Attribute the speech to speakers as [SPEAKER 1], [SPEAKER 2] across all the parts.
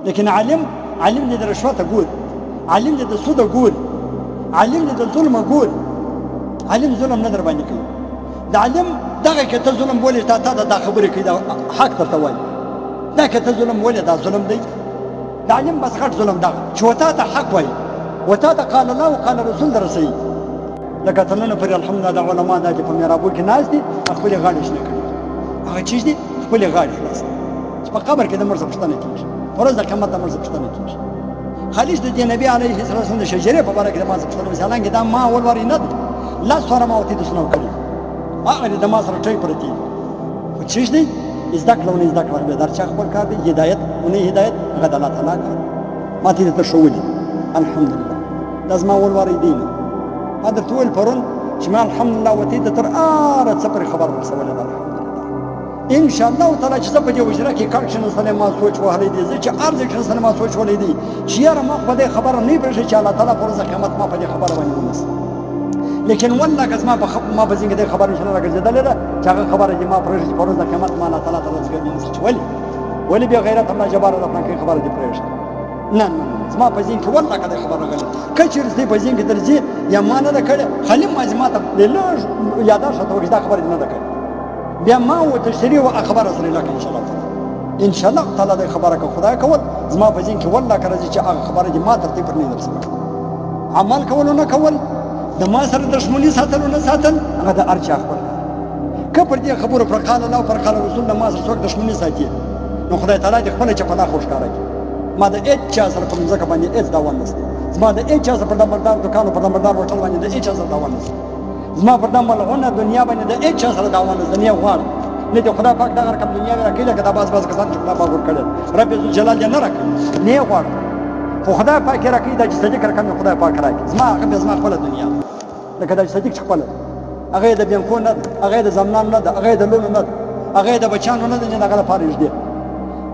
[SPEAKER 1] لكن علم دې د رشوت ګور، علم دې د سود ګور، علم دې د ظلم ګور. علم ظلم نه در باندې کوي. د علم دغه کې ته ظلم بولې، تا دا خبرې کوي، دا حق درته وایي. دا کې ته ظلم بولې، دا ظلم دی. د علم بس غټ ظلم دغه چې وتا ته حق وایي، وتا ته قال الله وقال رسول در رسوي. لکه ته نن پرې الحمدلله د علما دا چې په میرابور کې ناست دي خپلې غاړې شنه کړي، هغه چیز دي خپلې غاړې خلاص چې په قبر کې د مړ څه پوښتنه کېږي، ورځ د قیامت د مړ څه پوښتنه کېږي. خالص د دې نبي علیه الصلاه والسلام د شجرې په باره کې د ما څه پوښتنه وشي، حالانکې دا ما اول وارې نه ده، لاس واره ما ورته دسنه وکړي، هغه د ما سره ټی پرتی خو چیز دی زده کړه ونه زده کړه در چا خپل کار دی، هدایت ونه هدایت هغه د الله تعالی کار ما ته ته شولې. الحمدلله دا زما اول وارې دی نه ما درته وویل پرون چې ما الحمدلله وتی ته تر اره څه پرې خبر رسولې ده. الحمدلله ان شاء الله تعالی چې زه په دې وجره کې کار شنه سره ما سوچ وهلې دي، زه چې ارزه شنه سره ما سوچ وهلې دي چې یاره ما په دې خبره نه پرېږدي چې الله تعالی پر ورځ قیامت ما په دې خبره باندې ونیسي. لیکن والله که زما ما په ځینې خبره نشته راګرځېدلې ده چې هغه خبره چې ما پرېږدي چې پر ورځ قیامت ما الله تعالی تعالی څخه ونیسي. ولې بیا غیرت الله جبار الله پاک خبره دې پرېږدي؟ نه زما په ځین کې والله که خبره راغله که چېرې دې په ځین کې درځي یا ما نه ده کړې خالي ما زما ته لږ یاداښت راته وکړي دا خبره دې نه ده کړې، بیا ما ورته شري و خبره سره لکه ان شاء الله تعالی دې خبره که خدای کول زما په ځین کې والله که راځي چې هغه خبره دې ما ترتیب پر نه درسوي. عمل کول نه کول، د ما سره دښمني ساتل نه ساتل، هغه د هر چا خپل کار. که پر دې خبرو پر قال الله پر قال رسول د ما سره څوک دښمني ساتي نو خدای تعالی دې خپله چپلا خو ښکاره کړي. ما د هېڅ چا سره په مځکه باندې هېڅ دعوه نشته، زما د هېڅ چا سره په دمبردار دوکان او په دمبردار هوټل باندې د هېڅ چا سره دعوه نشته، زما پر دم ملعونه دنیا باندې د هېڅ چا سره دعوه نشته. نه یې غواړم نه دې خدای پاک دغه رقم دنیا مې راکړې لکه دا بعض کسان چې خدای پاک ورکړی رب ذوالجلال یې نه راکړي، نه یې غواړم خو خدای پاک یې راکړي دا چې صدیق رقم یې خدای پاک راکړي. زما هغه بیا زما خپله دنیا لکه دا چې صدیق چې خپله ده، هغه یې د بینکو نه ده، هغه یې د زمنان نه ده، هغه یې د لونو نه ده، هغه یې د بچیانو نه ده چې د هغه لپاره نږدې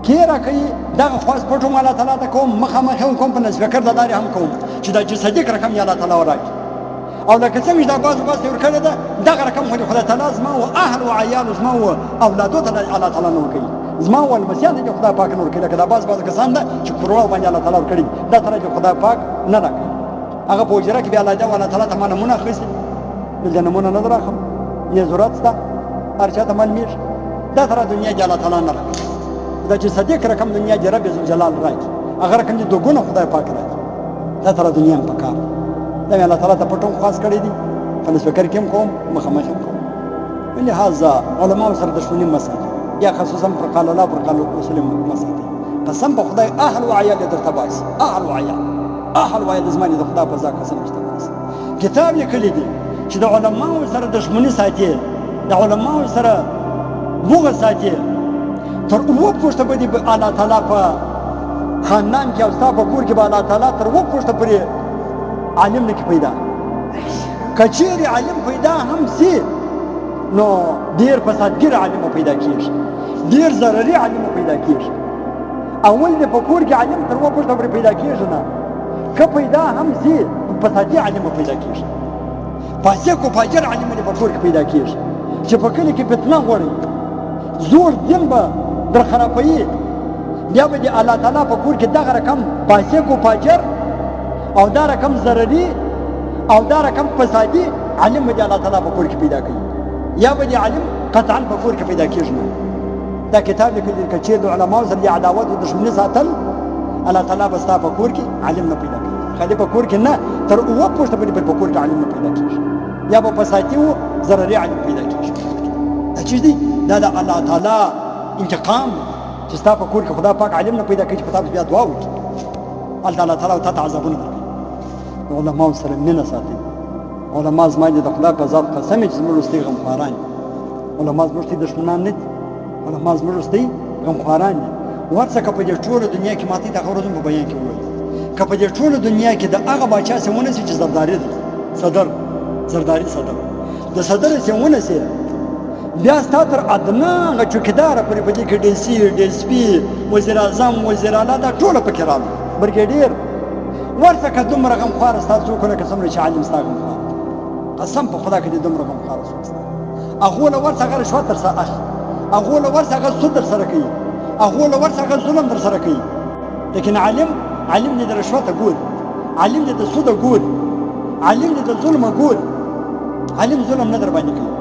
[SPEAKER 1] کې راکوي. دغه خواست پټ هم الله تعالی ته کوم، مخامخ هم کوم، په نسبکر د لارې هم کوم چې دا چې صدیق رقم یې الله تعالی راکړي. او لکه څنګه چې دا بعض ورکړی ده دغه رقم خو خدای تعالی زما و اهل و عیالو زما و اولادو ته الله تعالی نه ورکوي، زما و لمسیان ته خدای پاک نه ورکوي. لکه دا بعض کسان ده چې کروڑ باندې الله تعالی ورکړي دا ته خدای پاک نه راکوي. هغه په حجره کې بیا الله تعالی ته ما نمونه اخیستې دلته نمونه نه در اخلم یې ضرورت شته هر چا ته معلومېږي دا سره دنیا کې الله تعالی نه راکوي. دا چې صدیق رقم دنیا کې رب ذوالجلال راکړي، هغه رقم دې دوګونه خدای پاک راکړي، دا سره دنیا هم پکار دا مې الله تعالی ته پټوم خاص کړی دي، په نسبکر کې هم کوم، مخامخ هم کوم. لهذا علماو سره دښمني مه ساتئ، یا خصوصا پر قال الله پر قال رسول مه ساتئ. قسم په خدای اهل و عیال یې درته باسي، اهل و عیال اهل و عیال زما د خدای په ذات قسم چې ته باسي. کتاب لیکلی دی چې د علماو سره دښمني ساتي، د علماو سره بغض ساتي، تر اووه پوښته به دې الله تعالی په خاندان کې او ستا په کور کې به الله تعالی تر اووه پوښته پورې عالم نه کې پیدا. که چېرې عالم پیدا هم سي نو ډېر فسادګر عالم پیدا کېږي، ډېر ضرري عالم پیدا کېږي. اول دې په کور کې عالم تر اووه پوښته پورې پیدا کېږي نه، که پیدا هم سي فسادي عالم پیدا کېږي، فاسق و فاجر عالم دې په کور کې پیدا کېږي چې په کلي کې فتنه غواړي، زوړ دین به در خرابوي، بیا به دې الله تعالی په کور کې دغه رقم فاسق و فاجر او دا رقم ضرري او دا رقم فسادي علم به دې الله تعالی په کور کې پیدا کوي، یا به دې علم قطعا په کور کې پیدا کېږي. دا کتاب لیکل دي که چېرې د علماو سره د عداوت او دښمني ساتل الله تعالی به ستا په کور کې علم نه پیدا کوي، خالي په کور کې نه تر اووه پوښته پورې په کور کې علم نه پیدا کېږي، یا به فسادي و ضرري علم پیدا کېږي. دا چیز دی دا د الله تعالی انتقام چې ستا په کور کې خدای پاک علم نه پیدا کوي چې په تا بیا دعا وکړي الله تعالی تا ته عذابونه درکوي. علماو سره مینه ساتئ. علما زما د خدای په ذات قسم چې زموږ وروستي غمخواران دي، علما زموږ وروستي دښمنان نه دي، علما زموږ وروستي غمخواران دي. ورڅه که په دې ټوله دنیا کې ماته دغه ورځ په بیان کې وویل که په دې ټوله دنیا کې د هغه باچا سه ونسي چې زرداري ده، زرداري صدر د صدر سه ونسي بیا ستا تر ادنا هغه چوکیداره پورې په دې کې ډي سي ډي اس پي وزیر اعظم وزیر اعلی دا ټوله پکې راغله برګیډیر. ورڅه که دومره غمخواره ستا څوک نه که څومره چې عالم ستا غمخواره قسم په خدا کې دې دومره غمخواره څوک ستا هغو له ورڅه هغه رشوت در سره اخلي، هغو له ورڅه هغه سود در سره کوي، هغو له ورڅه هغه ظلم در سره کوي، لكن علم دي د رشوت ګور، علم دي د سود ګور، علم دي د ظلم ګور. علم ظلم نه در باندې کوي.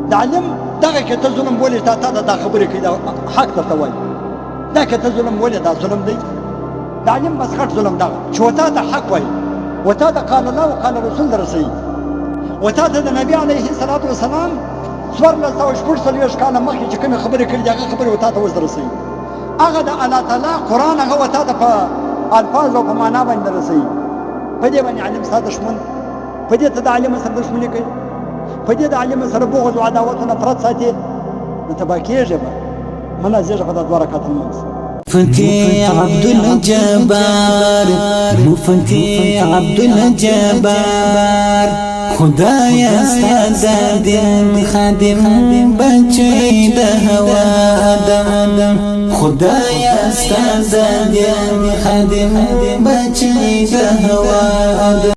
[SPEAKER 1] د علم دغه کې ته ظلم بولې، تا دا خبرې کوي، دا حق درته وایي. دا که ته ظلم بولې دا ظلم دی. د علم بس غټ ظلم دغه چې وتا ته حق وایي، وتا ته قال الله وقال رسول در رسوي، وتا ته د نبي علیه الصلاة والسلام 1440 کاله مخکې چې کومې خبرې کړي دي هغه خبرې وتا ته اوس در رسوي. هغه د الله تعالی قرآن هغه وتا ته په الفاظ او په معنا باندې در رسوي. په دې باندې علم ستا دښمن، په دې ته د علم سره دښمني کوي، په دې د علم سره بغض او عداوت او نفرت ساتي، نو تباه کېږي به مله زیږه په دا 2 رکعته لمونځ.
[SPEAKER 2] مفتي عبد الجبار، مفتي عبد الجبار، خدایا ستا د دین خادم بچی د هوا آدم، خدایا ستا د دین خادم بچی د هوا آدم.